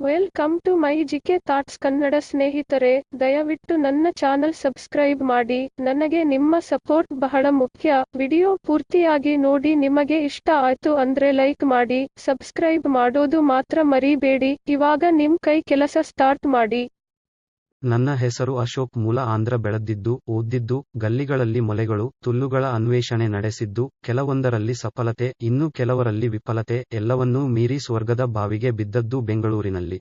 Welcome to my GK thoughts Kannada. ಸ್ನೇಹಿತರೆ, ದಯವಿಟ್ಟು ನನ್ನ ಚಾನಲ್ ಸಬ್ಸ್ಕ್ರೈಬ್ ಮಾಡಿ. ನನಗೆ ನಿಮ್ಮ ಸಪೋರ್ಟ್ ಬಹಳ ಮುಖ್ಯ. ವಿಡಿಯೋ ಪೂರ್ತಿಯಾಗಿ ನೋಡಿ. ನಿಮಗೆ ಇಷ್ಟ ಆಯ್ತು ಅಂದ್ರೆ ಲೈಕ್ ಮಾಡಿ, ಸಬ್ಸ್ಕ್ರೈಬ್ ಮಾಡೋದು ಮಾತ್ರ ಮರಿಬೇಡಿ. ಇವಾಗ ನಿಮ್ ಕೈ ಕೆಲಸ ಸ್ಟಾರ್ಟ್ ಮಾಡಿ. ನನ್ನ ಹೆಸರು ಅಶೋಕ್. ಮೂಲ ಆಂಧ್ರ. ಬೆಳೆದಿದ್ದು, ಓದಿದ್ದು, ಗಲ್ಲಿಗಳಲ್ಲಿ ಮೊಲೆಗಳು, ತುಲ್ಲುಗಳ ಅನ್ವೇಷಣೆ ನಡೆಸಿದ್ದು, ಕೆಲವೊಂದರಲ್ಲಿ ಸಫಲತೆ, ಇನ್ನು ಕೆಲವರಲ್ಲಿ ವಿಫಲತೆ, ಎಲ್ಲವನ್ನೂ ಮೀರಿ ಸ್ವರ್ಗದ ಬಾವಿಗೆ ಬಿದ್ದದ್ದು ಬೆಂಗಳೂರಿನಲ್ಲಿ.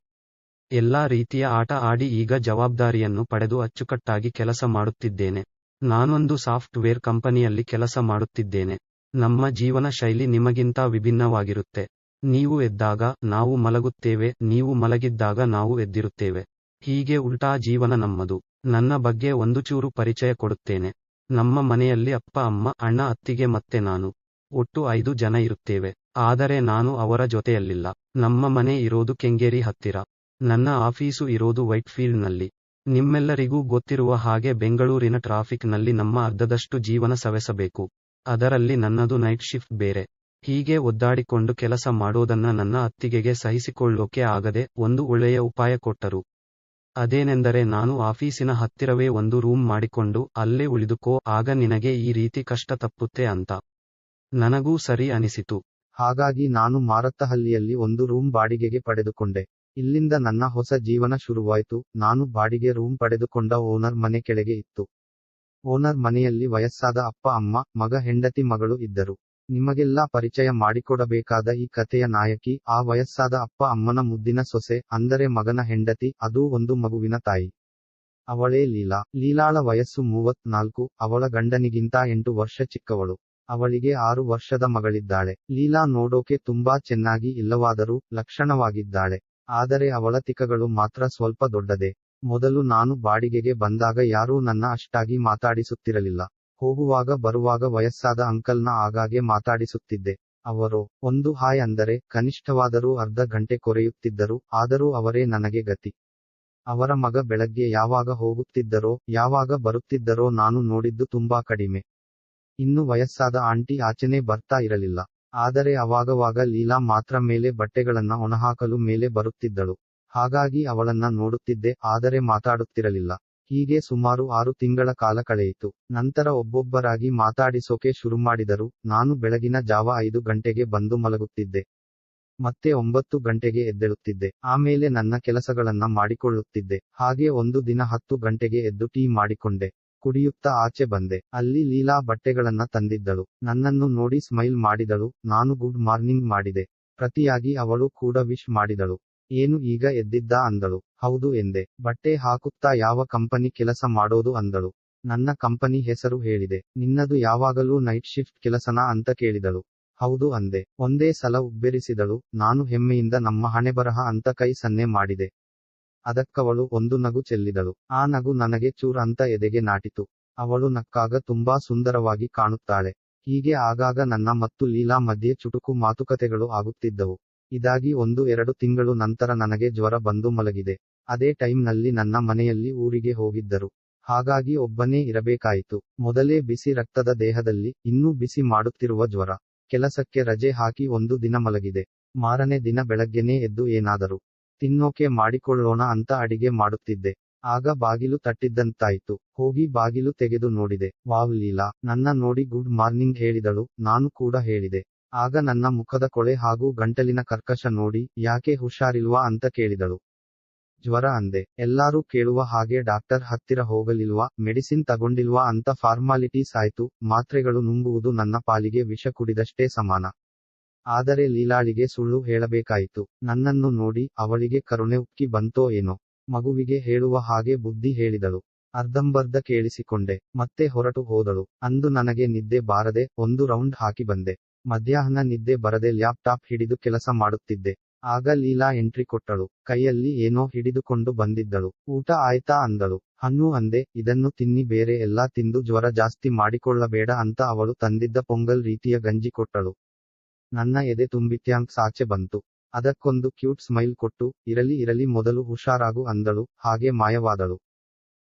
ಎಲ್ಲಾ ರೀತಿಯ ಆಟ ಆಡಿ ಈಗ ಜವಾಬ್ದಾರಿಯನ್ನು ಪಡೆದು ಅಚ್ಚುಕಟ್ಟಾಗಿ ಕೆಲಸ ಮಾಡುತ್ತಿದ್ದೇನೆ. ನಾನೊಂದು ಸಾಫ್ಟ್ವೇರ್ ಕಂಪನಿಯಲ್ಲಿ ಕೆಲಸ ಮಾಡುತ್ತಿದ್ದೇನೆ. ನಮ್ಮ ಜೀವನ ಶೈಲಿ ನಿಮಗಿಂತ ವಿಭಿನ್ನವಾಗಿರುತ್ತೆ. ನೀವು ಎದ್ದಾಗ ನಾವು ಮಲಗುತ್ತೇವೆ, ನೀವು ಮಲಗಿದ್ದಾಗ ನಾವು ಎದ್ದಿರುತ್ತೇವೆ. ಹೀಗೆ ಉಲ್ಟಾ ಜೀವನ ನಮ್ಮದು. ನನ್ನ ಬಗ್ಗೆ ಒಂದು ಚೂರು ಪರಿಚಯ ಕೊಡುತ್ತೇನೆ. ನಮ್ಮ ಮನೆಯಲ್ಲಿ ಅಪ್ಪ, ಅಮ್ಮ, ಅಣ್ಣ, ಅತ್ತಿಗೆ ಮತ್ತೆ ನಾನು. ಒಟ್ಟು 5 ಜನ ಇರುತ್ತೇವೆ. ಆದರೆ ನಾನು ಅವರ ಜೊತೆಯಲ್ಲಿಲ್ಲ. ನಮ್ಮ ಮನೆ ಇರೋದು ಕೆಂಗೇರಿ ಹತ್ತಿರ. ನನ್ನ ಆಫೀಸು ಇರೋದು ವೈಟ್ಫೀಲ್ಡ್ನಲ್ಲಿ. ನಿಮ್ಮೆಲ್ಲರಿಗೂ ಗೊತ್ತಿರುವ ಹಾಗೆ ಬೆಂಗಳೂರಿನ ಟ್ರಾಫಿಕ್ ನಲ್ಲಿ ನಮ್ಮ ಅರ್ಧದಷ್ಟು ಜೀವನ ಸವೆಸಬೇಕು. ಅದರಲ್ಲಿ ನನ್ನದು ನೈಟ್ ಶಿಫ್ಟ್ ಬೇರೆ. ಹೀಗೆ ಒದ್ದಾಡಿಕೊಂಡು ಕೆಲಸ ಮಾಡೋದನ್ನ ನನ್ನ ಅತ್ತಿಗೆಗೆ ಸಹಿಸಿಕೊಳ್ಳೋಕೆ ಆಗದೆ ಒಂದು ಒಳ್ಳೆಯ ಉಪಾಯ ಕೊಟ್ಟರು. ಅದೇನೆಂದರೆ, ನಾನು ಆಫೀಸಿನ ಹತ್ತಿರವೇ ಒಂದು ರೂಮ್ ಮಾಡಿಕೊಂಡು ಅಲ್ಲೇ ಉಳಿದುಕೋ, ಆಗ ನಿನಗೆ ಈ ರೀತಿ ಕಷ್ಟ ತಪ್ಪುತ್ತೆ ಅಂತ. ನನಗೂ ಸರಿ ಅನಿಸಿತು. ಹಾಗಾಗಿ ನಾನು ಮಾರತ್ತಹಳ್ಳಿಯಲ್ಲಿ ಒಂದು ರೂಮ್ ಬಾಡಿಗೆಗೆ ಪಡೆದುಕೊಂಡೆ. ಇಲ್ಲಿಂದ ನನ್ನ ಹೊಸ ಜೀವನ ಶುರುವಾಯ್ತು. ನಾನು ಬಾಡಿಗೆ ರೂಮ್ ಪಡೆದುಕೊಂಡ ಓನರ್ ಮನೆ ಕೆಳಗೆ ಇತ್ತು. ಓನರ್ ಮನೆಯಲ್ಲಿ ವಯಸ್ಸಾದ ಅಪ್ಪ, ಅಮ್ಮ, ಮಗ, ಹೆಂಡತಿ, ಮಗಳು ಇದ್ದರು. ನಿಮಗೆಲ್ಲ ಪರಿಚಯ ಮಾಡಿಕೊಡಬೇಕಾದ ಈ ಕಥೆಯ ನಾಯಕಿ ಆ ವಯಸ್ಸಾದ ಅಪ್ಪ ಅಮ್ಮನ ಮುದ್ದಿನ ಸೊಸೆ, ಅಂದರೆ ಮಗನ ಹೆಂಡತಿ, ಅದೂ ಒಂದು ಮಗುವಿನ ತಾಯಿ. ಅವಳೇ ಲೀಲಾ. ಲೀಲಾಳ ವಯಸ್ಸು 34. ಅವಳ ಗಂಡನಿಗಿಂತ 8 ವರ್ಷ ಚಿಕ್ಕವಳು. ಅವಳಿಗೆ 6 ವರ್ಷದ ಮಗಳಿದ್ದಾಳೆ. ಲೀಲಾ ನೋಡೋಕೆ ತುಂಬಾ ಚೆನ್ನಾಗಿ ಇಲ್ಲವಾದರೂ ಲಕ್ಷಣವಾಗಿದ್ದಾಳೆ. ಆದರೆ ಅವಳ ತಿಕಗಳು ಮಾತ್ರ ಸ್ವಲ್ಪ ದೊಡ್ಡದೇ. ಮೊದಲು ನಾನು ಬಾಡಿಗೆಗೆ ಬಂದಾಗ ಯಾರೂ ನನ್ನ ಅಷ್ಟಾಗಿ ಮಾತಾಡಿಸುತ್ತಿರಲಿಲ್ಲ. ಹೋಗುವಾಗ ಬರುವಾಗ ವಯಸ್ಸಾದ ಅಂಕಲ್ನ ಆಗಾಗ್ಗೆ ಮಾತಾಡಿಸುತ್ತಿದ್ದೆ. ಅವರು ಒಂದು ಹಾಯ್ ಅಂದರೆ ಕನಿಷ್ಠವಾದರೂ ಅರ್ಧ ಗಂಟೆ ಕೊರೆಯುತ್ತಿದ್ದರು. ಆದರೂ ಅವರೇ ನನಗೆ ಗತಿ. ಅವರ ಮಗ ಬೆಳಗ್ಗೆ ಯಾವಾಗ ಹೋಗುತ್ತಿದ್ದರೋ, ಯಾವಾಗ ಬರುತ್ತಿದ್ದರೋ ನಾನು ನೋಡಿದ್ದು ತುಂಬಾ ಕಡಿಮೆ. ಇನ್ನು ವಯಸ್ಸಾದ ಆಂಟಿ ಆಚೆನೆ ಬರ್ತಾ ಇರಲಿಲ್ಲ. ಆದರೆ ಅವಾಗವಾಗ ಲೀಲಾ ಮಾತ್ರ ಮೇಲೆ ಬಟ್ಟೆಗಳನ್ನ ಒಣಹಾಕಲು ಮೇಲೆ ಬರುತ್ತಿದ್ದಳು. ಹಾಗಾಗಿ ಅವಳನ್ನ ನೋಡುತ್ತಿದ್ದೆ, ಆದರೆ ಮಾತಾಡುತ್ತಿರಲಿಲ್ಲ. ಹೀಗೆ ಸುಮಾರು 6 ತಿಂಗಳ ಕಾಲ ಕಳೆಯಿತು. ನಂತರ ಒಬ್ಬೊಬ್ಬರಾಗಿ ಮಾತಾಡಿಸೋಕೆ ಶುರುಮಾಡಿದರು. ನಾನು ಬೆಳಗಿನ ಜಾವ 5 ಗಂಟೆಗೆ ಬಂದು ಮಲಗುತ್ತಿದ್ದೆ. ಮತ್ತೆ 9 ಗಂಟೆಗೆ ಎದ್ದೇಳುತ್ತಿದ್ದೆ. ಆಮೇಲೆ ನನ್ನ ಕೆಲಸಗಳನ್ನ ಮಾಡಿಕೊಳ್ಳುತ್ತಿದ್ದೆ. ಹಾಗೆ ಒಂದು ದಿನ 10 ಗಂಟೆಗೆ ಎದ್ದು ಟೀ ಮಾಡಿಕೊಂಡೆ. ಕುಡಿಯುತ್ತಾ ಆಚೆ ಬಂದೆ. ಅಲ್ಲಿ ಲೀಲಾ ಬಟ್ಟೆಗಳನ್ನ ತಂದಿದ್ದಳು. ನನ್ನನ್ನು ನೋಡಿ ಸ್ಮೈಲ್ ಮಾಡಿದಳು. ನಾನು ಗುಡ್ ಮಾರ್ನಿಂಗ್ ಮಾಡಿದೆ. ಪ್ರತಿಯಾಗಿ ಅವಳು ಕೂಡ ವಿಶ್ ಮಾಡಿದಳು. ಏನು ಈಗ ಎದ್ದಿದ್ದಾ ಅಂದಳು. ಹೌದು ಎಂದೆ. ಬಟ್ಟೆ ಹಾಕುತ್ತಾ ಯಾವ ಕಂಪನಿ ಕೆಲಸ ಮಾಡೋದು ಅಂದಳು. ನನ್ನ ಕಂಪನಿ ಹೆಸರು ಹೇಳಿದೆ. ನಿನ್ನದು ಯಾವಾಗಲೂ ನೈಟ್ ಶಿಫ್ಟ್ ಕೆಲಸನಾ ಅಂತ ಕೇಳಿದಳು. ಹೌದು ಅಂದೆ. ಒಂದೇ ಸಲ ಉಬ್ಬೆರಿಸಿದಳು. ನಾನು ಹೆಮ್ಮೆಯಿಂದ ನಮ್ಮ ಹಣೆಬರಹ ಅಂತ ಕೈ ಸನ್ನೆ ಮಾಡಿದೆ. ಅದಕ್ಕವಳು ಒಂದು ನಗು ಚೆಲ್ಲಿದಳು. ಆ ನಗು ನನಗೆ ಚೂರ್ ಅಂತ ಎದೆಗೆ ನಾಟಿತು. ಅವಳು ನಕ್ಕಾಗ ತುಂಬಾ ಸುಂದರವಾಗಿ ಕಾಣುತ್ತಾಳೆ. ಹೀಗೆ ಆಗಾಗ ನನ್ನ ಮತ್ತು ಲೀಲಾ ಮಧ್ಯೆ ಚುಟುಕು ಮಾತುಕತೆಗಳು ಆಗುತ್ತಿದ್ದವು. ಇದಾಗಿ 1-2 ತಿಂಗಳು ನಂತರ ನನಗೆ ಜ್ವರ ಬಂದು ಮಲಗಿದೆ. ಅದೇ ಟೈಮ್ನಲ್ಲಿ ನನ್ನ ಮನೆಯಲ್ಲಿ ಊರಿಗೆ ಹೋಗಿದ್ದರು. ಹಾಗಾಗಿ ಒಬ್ಬನೇ ಇರಬೇಕಾಯಿತು. ಮೊದಲೇ ಬಿಸಿ ರಕ್ತದ ದೇಹದಲ್ಲಿ, ಇನ್ನೂ ಬಿಸಿ ಮಾಡುತ್ತಿರುವ ಜ್ವರ. ಕೆಲಸಕ್ಕೆ ರಜೆ ಹಾಕಿ ಒಂದು ದಿನ ಮಲಗಿದೆ. ಮಾರನೇ ದಿನ ಬೆಳಗ್ಗೆನೇ ಎದ್ದು ಏನಾದರೂ ತಿನ್ನೋಕೆ ಮಾಡಿಕೊಳ್ಳೋಣ ಅಂತ ಅಡಿಗೆ ಮಾಡುತ್ತಿದ್ದೆ. ಆಗ ಬಾಗಿಲು ತಟ್ಟಿದ್ದಂತಾಯ್ತು. ಹೋಗಿ ಬಾಗಿಲು ತೆಗೆದು ನೋಡಿದೆ. ವಾವ್, ಲೀಲಾ ನನ್ನ ನೋಡಿ ಗುಡ್ ಮಾರ್ನಿಂಗ್ ಹೇಳಿದಳು. ನಾನು ಕೂಡ ಹೇಳಿದೆ. ಆಗ ನನ್ನ ಮುಖದ ಕೊಳೆ ಹಾಗೂ ಗಂಟಲಿನ ಕರ್ಕಶ ನೋಡಿ, ಯಾಕೆ ಹುಷಾರಿಲ್ವಾ ಅಂತ ಕೇಳಿದಳು. ಜ್ವರ ಅಂದೆ. ಎಲ್ಲಾರೂ ಕೇಳುವ ಹಾಗೆ ಡಾಕ್ಟರ್ ಹತ್ತಿರ ಹೋಗಲಿಲ್ವಾ, ಮೆಡಿಸಿನ್ ತಗೊಂಡಿಲ್ವಾ ಅಂತ ಫಾರ್ಮಾಲಿಟೀಸ್ ಆಯ್ತು. ಮಾತ್ರೆಗಳು ನುಂಗುವುದು ನನ್ನ ಪಾಲಿಗೆ ವಿಷ ಕುಡಿದಷ್ಟೇ ಸಮಾನ. ಆದರೆ ಲೀಲಾಳಿಗೆ ಸುಳ್ಳು ಹೇಳಬೇಕಾಯಿತು. ನನ್ನನ್ನು ನೋಡಿ ಅವಳಿಗೆ ಕರುಣೆ ಉಕ್ಕಿ ಬಂತೋ ಏನೋ. ಮಗುವಿಗೆ ಹೇಳುವ ಹಾಗೆ ಬುದ್ಧಿ ಹೇಳಿದಳು. ಅರ್ಧಂಬರ್ಧ ಕೇಳಿಸಿಕೊಂಡೆ. ಮತ್ತೆ ಹೊರಟು ಹೋದಳು. ಅಂದು ನನಗೆ ನಿದ್ದೆ ಬಾರದೆ ಒಂದು ರೌಂಡ್ ಹಾಕಿ ಬಂದೆ. ಮಧ್ಯಾಹ್ನ ನಿದ್ದೆ ಬರದೆ ಲ್ಯಾಪ್ಟಾಪ್ ಹಿಡಿದು ಕೆಲಸ ಮಾಡುತ್ತಿದ್ದೆ. ಆಗ ಲೀಲಾ ಎಂಟ್ರಿ ಕೊಟ್ಟಳು. ಕೈಯಲ್ಲಿ ಏನೋ ಹಿಡಿದುಕೊಂಡು ಬಂದಿದ್ದಳು. ಊಟ ಆಯ್ತಾ ಅಂದಳು. ಹಣ್ಣು ಅಂದೆ. ಇದನ್ನು ತಿನ್ನಿ, ಬೇರೆ ಎಲ್ಲಾ ತಿಂದು ಜ್ವರ ಜಾಸ್ತಿ ಮಾಡಿಕೊಳ್ಳಬೇಡ ಅಂತ ಅವಳು ತಂದಿದ್ದ ಪೊಂಗಲ್ ರೀತಿಯ ಗಂಜಿ ಕೊಟ್ಟಳು. ನನ್ನ ಎದೆ ತುಂಬಿತ್ಯಾಂಕ್ ಸಾಚೆ ಬಂತು. ಅದಕ್ಕೊಂದು ಕ್ಯೂಟ್ ಸ್ಮೈಲ್ ಕೊಟ್ಟು, ಇರಲಿ ಇರಲಿ ಮೊದಲು ಹುಷಾರಾಗು ಅಂದಳು. ಹಾಗೆ ಮಾಯವಾದಳು.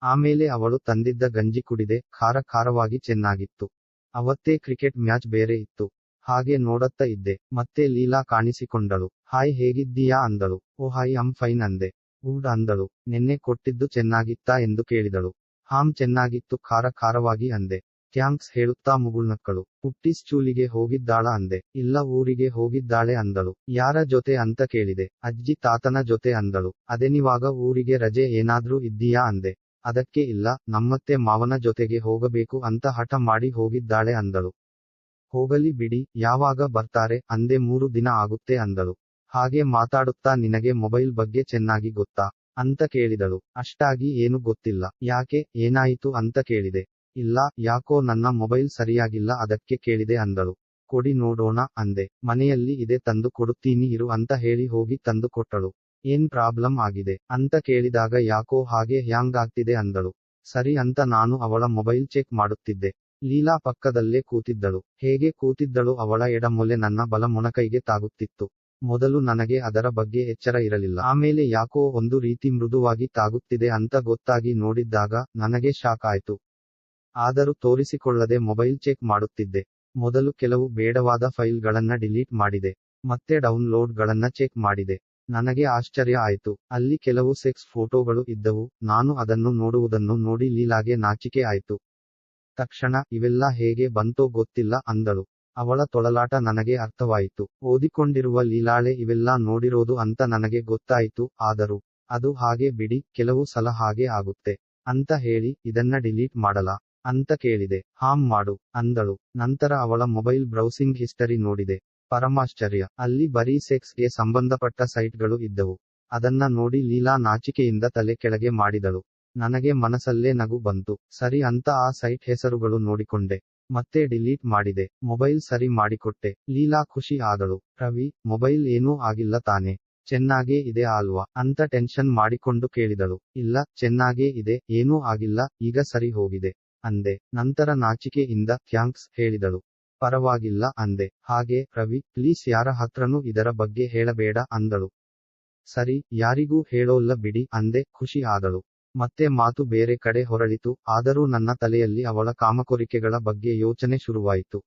ಆಮೇಲೆ ಅವಳು ತಂದಿದ್ದ ಗಂಜಿ ಕುಡಿದೆ. ಖಾರ ಖಾರವಾಗಿ ಚೆನ್ನಾಗಿತ್ತು. ಅವತ್ತೇ ಕ್ರಿಕೆಟ್ ಮ್ಯಾಚ್ ಬೇರೆ ಇತ್ತು. ಹಾಗೆ ನೋಡತ್ತ ಇದ್ದೆ. ಮತ್ತೆ ಲೀಲಾ ಕಾಣಿಸಿಕೊಂಡಳು. ಹಾಯ್ ಹೇಗಿದ್ದೀಯಾ ಅಂದಳು. ಓ ಹಾಯ್ ಫೈನ್ ಅಂದೆ. ಗುಡ್ ಅಂದಳು. ನೆನ್ನೆ ಕೊಟ್ಟಿದ್ದು ಚೆನ್ನಾಗಿತ್ತಾ ಎಂದು ಕೇಳಿದಳು. ಚೆನ್ನಾಗಿತ್ತು ಖಾರ ಖಾರವಾಗಿ ಅಂದೆ. ಥ್ಯಾಂಕ್ಸ್ ಹೇಳುತ್ತಾ ಮುಗುಳ್ನಕ್ಕಳು. ಪುಟ್ಟಿ ಸ್ಕೂಲಿಗೆ ಹೋಗಿದ್ದಾಳ ಅಂದೆ. ಇಲ್ಲ ಊರಿಗೆ ಹೋಗಿದ್ದಾಳೆ ಅಂದಳು. ಯಾರ ಜೊತೆ ಅಂತ ಕೇಳಿದೆ. ಅಜ್ಜಿ ತಾತನ ಜೊತೆ ಅಂದಳು. ಅದೇನಿವಾಗ ಊರಿಗೆ ರಜೆ ಏನಾದ್ರೂ ಇದ್ದೀಯಾ ಅಂದೆ. ಅದಕ್ಕೆ ಇಲ್ಲ ನಮ್ಮತ್ತೆ ಮಾವನ ಜೊತೆಗೆ ಹೋಗಬೇಕು ಅಂತ ಹಠ ಮಾಡಿ ಹೋಗಿದ್ದಾಳೆ ಅಂದಳು. ಹೋಗಲಿ ಬಿಡಿ ಯಾವಾಗ ಬರ್ತಾರೆ ಅಂದೆ. 3 ದಿನ ಆಗುತ್ತೆ ಅಂದಳು. ಹಾಗೆ ಮಾತಾಡುತ್ತಾ ನಿನಗೆ ಮೊಬೈಲ್ ಬಗ್ಗೆ ಚೆನ್ನಾಗಿ ಗೊತ್ತಾ ಅಂತ ಕೇಳಿದಳು. ಅಷ್ಟಾಗಿ ಏನು ಗೊತ್ತಿಲ್ಲ. ಯಾಕೆ ಏನಾಯಿತು ಅಂತ ಕೇಳಿದೆ. ಇಲ್ಲ ಯಾಕೋ ನನ್ನ ಮೊಬೈಲ್ ಸರಿಯಾಗಿಲ್ಲ ಅದಕ್ಕೆ ಕೇಳಿದೆ ಅಂದಳು. ಕೊಡಿ ನೋಡೋಣ ಅಂದೆ. ಮನೆಯಲ್ಲಿ ಇದೆ ತಂದು ಕೊಡುತ್ತೀನಿ ಇರು ಅಂತ ಹೇಳಿ ಹೋಗಿ ತಂದು ಕೊಟ್ಟಳು. ಏನ್ ಪ್ರಾಬ್ಲಮ್ ಆಗಿದೆ ಅಂತ ಕೇಳಿದಾಗ ಯಾಕೋ ಹಾಗೆ ಹ್ಯಾಂಗ್ ಆಗ್ತಿದೆ ಅಂದಳು. ಸರಿ ಅಂತ ನಾನು ಅವಳ ಮೊಬೈಲ್ ಚೆಕ್ ಮಾಡುತ್ತಿದ್ದೆ. ಲೀಲಾ ಪಕ್ಕದಲ್ಲೇ ಕೂತಿದ್ದಳು. ಹೇಗೆ ಕೂತಿದ್ದಳು ಅವಳ ಎಡಮೊಲೆ ನನ್ನ ಬಲ ಮೊಣಕೈಗೆ ತಾಗುತ್ತಿತ್ತು. ಮೊದಲು ನನಗೆ ಅದರ ಬಗ್ಗೆ ಎಚ್ಚರ ಇರಲಿಲ್ಲ. ಆಮೇಲೆ ಯಾಕೋ ಒಂದು ರೀತಿ ಮೃದುವಾಗಿ ತಾಗುತ್ತಿದೆ ಅಂತ ಗೊತ್ತಾಗಿ ನೋಡಿದ್ದಾಗ ನನಗೆ ಶಾಕ್ ಆಯ್ತು. ಆದರೂ ತೋರಿಸಿಕೊಳ್ಳದೆ ಮೊಬೈಲ್ ಚೆಕ್ ಮಾಡುತ್ತಿದ್ದೆ. ಮೊದಲು ಕೆಲವು ಬೇಡವಾದ ಫೈಲ್ಗಳನ್ನ ಡಿಲೀಟ್ ಮಾಡಿದೆ. ಮತ್ತೆ ಡೌನ್ಲೋಡ್ಗಳನ್ನ ಚೆಕ್ ಮಾಡಿದೆ. ನನಗೆ ಆಶ್ಚರ್ಯ ಆಯ್ತು. ಅಲ್ಲಿ ಕೆಲವು ಸೆಕ್ಸ್ ಫೋಟೋಗಳು ಇದ್ದವು. ನಾನು ಅದನ್ನು ನೋಡುವುದನ್ನು ನೋಡಿ ಲೀಲಾಗೆ ನಾಚಿಕೆ ಆಯ್ತು. ತಕ್ಷಣ ಇವೆಲ್ಲ ಹೇಗೆ ಬಂತೋ ಗೊತ್ತಿಲ್ಲ ಅಂದಳು. ಅವಳ ತೊಳಲಾಟ ನನಗೆ ಅರ್ಥವಾಯಿತು. ಓದಿಕೊಂಡಿರುವ ಲೀಲಾಳೆ ಇವೆಲ್ಲ ನೋಡಿರೋದು ಅಂತ ನನಗೆ ಗೊತ್ತಾಯಿತು. ಆದರೂ ಅದು ಹಾಗೆ ಬಿಡಿ ಕೆಲವು ಸಲ ಹಾಗೆ ಆಗುತ್ತೆ ಅಂತ ಹೇಳಿ ಇದನ್ನ ಡಿಲೀಟ್ ಮಾಡಲಾ ಅಂತ ಕೇಳಿದೆ. ಮಾಡು ಅಂದಳು. ನಂತರ ಅವಳ ಮೊಬೈಲ್ ಬ್ರೌಸಿಂಗ್ ಹಿಸ್ಟರಿ ನೋಡಿದೆ. ಪರಮಾಶ್ಚರ್ಯ. ಅಲ್ಲಿ ಬರೀ ಸೆಕ್ಸ್ ಗೆ ಸಂಬಂಧಪಟ್ಟ ಸೈಟ್ಗಳು ಇದ್ದವು. ಅದನ್ನ ನೋಡಿ ಲೀಲಾ ನಾಚಿಕೆಯಿಂದ ತಲೆ ಕೆಳಗೆ ಮಾಡಿದಳು. ನನಗೆ ಮನಸಲ್ಲೇ ನಗು ಬಂತು. ಸರಿ ಅಂತ ಆ ಸೈಟ್ ಹೆಸರುಗಳು ನೋಡಿಕೊಂಡೆ. ಮತ್ತೆ ಡಿಲೀಟ್ ಮಾಡಿದೆ. ಮೊಬೈಲ್ ಸರಿ ಮಾಡಿಕೊಟ್ಟೆ. ಲೀಲಾ ಖುಷಿ ಆದಳು. ರವಿ ಮೊಬೈಲ್ ಏನೂ ಆಗಿಲ್ಲ ತಾನೆ ಚೆನ್ನಾಗೇ ಇದೆ ಅಲ್ವಾ ಅಂತ ಟೆನ್ಷನ್ ಮಾಡಿಕೊಂಡು ಕೇಳಿದಳು. ಇಲ್ಲ ಚೆನ್ನಾಗೇ ಇದೆ ಏನೂ ಆಗಿಲ್ಲ ಈಗ ಸರಿ ಹೋಗಿದೆ ಅಂದೆ. ನಂತರ ನಾಚಿಕೆಯಿಂದ ಥ್ಯಾಂಕ್ಸ್ ಹೇಳಿದಳು. ಪರವಾಗಿಲ್ಲ ಅಂದೆ. ಹಾಗೆ ರವಿ ಪ್ಲೀಸ್ ಯಾರ ಹತ್ರನೂ ಇದರ ಬಗ್ಗೆ ಹೇಳಬೇಡ ಅಂದಳು. ಸರಿ ಯಾರಿಗೂ ಹೇಳೋಲ್ಲ ಬಿಡಿ ಅಂದೆ. ಖುಷಿ ಆದಳು. ಮತ್ತೆ ಮಾತು ಬೇರೆ ಕಡೆ ಹೊರಳಿತು. ಆದರೂ ನನ್ನ ತಲೆಯಲ್ಲಿ ಅವಳ ಕಾಮಕೋರಿಕೆಗಳ ಬಗ್ಗೆ ಯೋಚನೆ ಶುರುವಾಯಿತು.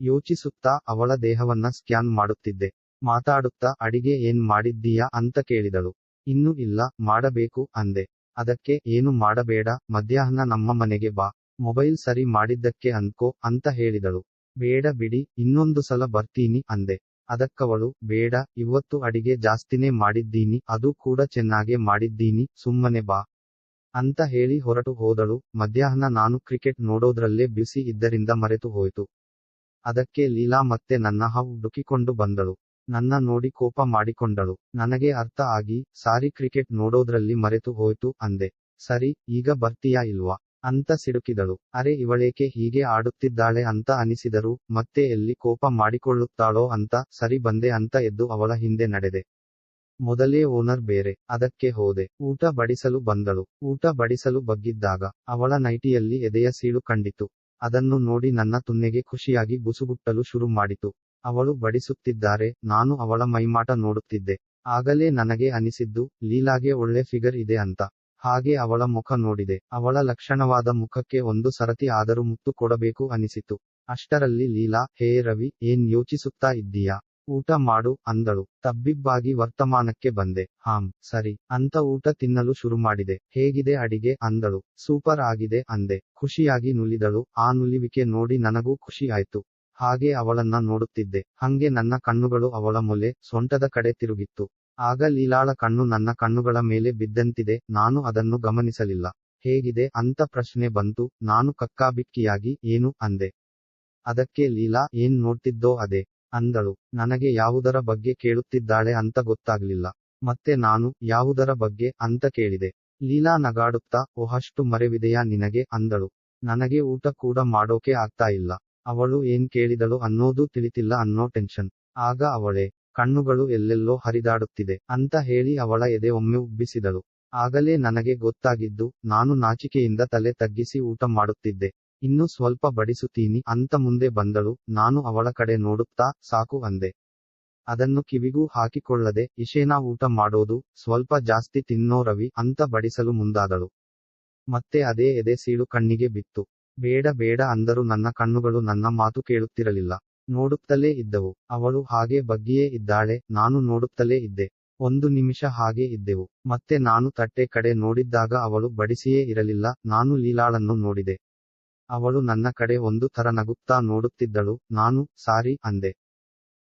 ಯೋಚಿಸುತ್ತಾ ಅವಳ ದೇಹವನ್ನ ಸ್ಕ್ಯಾನ್ ಮಾಡುತ್ತಿದ್ದೆ. ಮಾತಾಡುತ್ತಾ ಅಡಿಗೆ ಏನ್ ಮಾಡಿದ್ದೀಯಾ ಅಂತ ಕೇಳಿದಳು. ಇನ್ನೂ ಇಲ್ಲ ಮಾಡಬೇಕು ಅಂದೆ. ಅದಕ್ಕೆ ಏನು ಮಾಡಬೇಡ ಮಧ್ಯಾಹ್ನ ನಮ್ಮ ಮನೆಗೆ ಬಾ ಮೊಬೈಲ್ ಸರಿ ಮಾಡಿದ್ದಕ್ಕೆ ಅನ್ಕೋ ಅಂತ ಹೇಳಿದಳು. ಬೇಡ ಬಿಡಿ ಇನ್ನೊಂದು ಸಲ ಬರ್ತೀನಿ ಅಂದೆ. ಅದಕ್ಕವಳು ಬೇಡ ಇವತ್ತು ಅಡಿಗೆ ಜಾಸ್ತಿನೇ ಮಾಡಿದ್ದೀನಿ ಅದು ಕೂಡ ಚೆನ್ನಾಗೇ ಮಾಡಿದ್ದೀನಿ ಸುಮ್ಮನೆ ಬಾ ಅಂತ ಹೇಳಿ ಹೊರಟು ಹೋದಳು. ಮಧ್ಯಾಹ್ನ ನಾನು ಕ್ರಿಕೆಟ್ ನೋಡೋದ್ರಲ್ಲೇ ಬ್ಯುಸಿ ಇದ್ದರಿಂದ ಮರೆತು ಹೋಯ್ತು. ಅದಕ್ಕೆ ಲೀಲಾ ಮತ್ತೆ ನನ್ನ ಹುಡುಕಿಕೊಂಡು ಬಂದಳು. ನನ್ನ ನೋಡಿ ಕೋಪ ಮಾಡಿಕೊಂಡಳು. ನನಗೆ ಅರ್ಥ ಆಗಿ ಸಾರಿ ಕ್ರಿಕೆಟ್ ನೋಡೋದ್ರಲ್ಲಿ ಮರೆತು ಹೋಯ್ತು ಅಂದೆ. ಸರಿ ಈಗ ಬರ್ತೀಯಾ ಇಲ್ವಾ ಅಂತ ಸಿಡುಕಿದಳು. ಅರೆ ಇವಳೇಕೆ ಹೀಗೆ ಆಡುತ್ತಿದ್ದಾಳೆ ಅಂತ ಅನಿಸಿದರು. ಮತ್ತೆ ಎಲ್ಲಿ ಕೋಪ ಮಾಡಿಕೊಳ್ಳುತ್ತಾಳೋ ಅಂತ ಸರಿ ಬಂದೆ ಅಂತ ಎದ್ದು ಅವಳ ಹಿಂದೆ ನಡೆದೆ. ಮೊದಲೇ ಓನರ್ ಬೇರೆ. ಅದಕ್ಕೆ ಹೋದೆ. ಊಟ ಬಡಿಸಲು ಬಂದಳು. ಊಟ ಬಡಿಸಲು ಬಗ್ಗಿದ್ದಾಗ ಅವಳ ನೈಟಿಯಲ್ಲಿ ಎದೆಯ ಸೀಳು ಕಂಡಿತು. ಅದನ್ನು ನೋಡಿ ನನ್ನ ತುನ್ನೆಗೆ ಖುಷಿಯಾಗಿ ಬುಸುಗುಟ್ಟಲು ಶುರು ಮಾಡಿತು. ಅವಳು ಬಡಿಸುತ್ತಿದ್ದಾರೆ. ನಾನು ಅವಳ ಮೈಮಾಟ ನೋಡುತ್ತಿದ್ದೆ. ಆಗಲೇ ನನಗೆ ಅನಿಸಿದ್ದು ಲೀಲಾಗೆ ಒಳ್ಳೆ ಫಿಗರ್ ಇದೆ ಅಂತ. ಹಾಗೆ ಅವಳ ಮುಖ ನೋಡಿದೆ. ಅವಳ ಲಕ್ಷಣವಾದ ಮುಖಕ್ಕೆ ಒಂದು ಸರತಿ ಆದರೂ ಮುತ್ತು ಕೊಡಬೇಕು ಅನಿಸಿತು. ಅಷ್ಟರಲ್ಲಿ ಲೀಲಾ ಹೇ ರವಿ ಏನ್ ಯೋಚಿಸುತ್ತಾ ಇದ್ದೀಯಾ ಊಟ ಮಾಡು ಅಂದಳು. ತಬ್ಬಿಬ್ಬಾಗಿ ವರ್ತಮಾನಕ್ಕೆ ಬಂದೆ. ಸರಿ ಅಂತ ಊಟ ತಿನ್ನಲು ಶುರು ಮಾಡಿದೆ. ಹೇಗಿದೆ ಅಡಿಗೆ ಅಂದಳು. ಸೂಪರ್ ಆಗಿದೆ ಅಂದೆ. ಖುಷಿಯಾಗಿ ನುಲಿದಳು. ಆ ನುಲಿವಿಕೆ ನೋಡಿ ನನಗೂ ಖುಷಿ ಆಯ್ತು. ಹಾಗೆ ಅವಳನ್ನ ನೋಡುತ್ತಿದ್ದೆ. ಹಂಗೆ ನನ್ನ ಕಣ್ಣುಗಳು ಅವಳ ಮೊಲೆ ಸೊಂಟದ ಕಡೆ ತಿರುಗಿತ್ತು. ಆಗ ಲೀಲಾಳ ಕಣ್ಣು ನನ್ನ ಕಣ್ಣುಗಳ ಮೇಲೆ ಬಿದ್ದಂತಿದೆ. ನಾನು ಅದನ್ನು ಗಮನಿಸಲಿಲ್ಲ. ಹೇಗಿದೆ ಅಂತ ಪ್ರಶ್ನೆ ಬಂತು. ನಾನು ಕಕ್ಕಾಬಿಕ್ಕಿಯಾಗಿ ಏನು ಅಂದೆ. ಅದಕ್ಕೆ ಲೀಲಾ ಏನ್ ನೋಡ್ತಿದ್ದೋ ಅದೇ ಅಂದಳು. ನನಗೆ ಯಾವುದರ ಬಗ್ಗೆ ಕೇಳುತ್ತಿದ್ದಾಳೆ ಅಂತ ಗೊತ್ತಾಗ್ಲಿಲ್ಲ. ಮತ್ತೆ ನಾನು ಯಾವುದರ ಬಗ್ಗೆ ಅಂತ ಕೇಳಿದೆ. ಲೀಲಾ ನಗಾಡುತ್ತಾ ಓಹಷ್ಟು ಮರೆವಿದೆಯಾ ನಿನಗೆ ಅಂದಳು. ನನಗೆ ಊಟ ಕೂಡ ಮಾಡೋಕೆ ಆಗ್ತಾ ಇಲ್ಲ. ಅವಳು ಏನ್ ಕೇಳಿದಳು ಅನ್ನೋದು ತಿಳಿತಿಲ್ಲ ಅನ್ನೋ ಟೆನ್ಷನ್. ಆಗ ಅವಳೇ ಕಣ್ಣುಗಳು ಎಲ್ಲೆಲ್ಲೋ ಹರಿದಾಡುತ್ತಿದೆ ಅಂತ ಹೇಳಿ ಅವಳ ಎದೆ ಒಮ್ಮೆ ಉಬ್ಬಿಸಿದಳು. ಆಗಲೇ ನನಗೆ ಗೊತ್ತಾಗಿದ್ದು ನಾನು ನಾಚಿಕೆಯಿಂದ ತಲೆ ತಗ್ಗಿಸಿ ಊಟ ಮಾಡುತ್ತಿದ್ದೆ. ಇನ್ನು ಸ್ವಲ್ಪ ಬಡಿಸುತ್ತೀನಿ ಅಂತ ಮುಂದೆ ಬಂದಳು. ನಾನು ಅವಳ ಕಡೆ ನೋಡುತ್ತಾ ಸಾಕು ಅಂದೆ. ಅದನ್ನು ಕಿವಿಗೂ ಹಾಕಿಕೊಳ್ಳದೆ ಇಶೇನಾ ಊಟ ಮಾಡೋದು ಸ್ವಲ್ಪ ಜಾಸ್ತಿ ತಿನ್ನೋ ರವಿ ಅಂತ ಬಡಿಸಲು ಮುಂದಾದಳು. ಮತ್ತೆ ಅದೇ ಎದೆ ಸೀಳು ಕಣ್ಣಿಗೆ ಬಿತ್ತು. ಬೇಡ ಬೇಡ ಅಂದರು ನನ್ನ ಕಣ್ಣುಗಳು ನನ್ನ ಮಾತು ಕೇಳುತ್ತಿರಲಿಲ್ಲ. ನೋಡುತ್ತಲೇ ಇದ್ದವು. ಅವಳು ಹಾಗೆ ಬಗ್ಗಿಯೇ ಇದ್ದಾಳೆ, ನಾನು ನೋಡುತ್ತಲೇ ಇದ್ದೆ. 1 ನಿಮಿಷ ಹಾಗೆ ಇದ್ದೆವು. ಮತ್ತೆ ನಾನು ತಟ್ಟೆ ಕಡೆ ನೋಡಿದ್ದಾಗ ಅವಳು ಬಡಿಸಿಯೇ ಇರಲಿಲ್ಲ. ನಾನು ಲೀಲಾಳನ್ನು ನೋಡಿದೆ. ಅವಳು ನನ್ನ ಕಡೆ ಒಂದು ಥರ ನಗುತ್ತಾ ನೋಡುತ್ತಿದ್ದಳು. ನಾನು ಸಾರಿ ಅಂದೆ.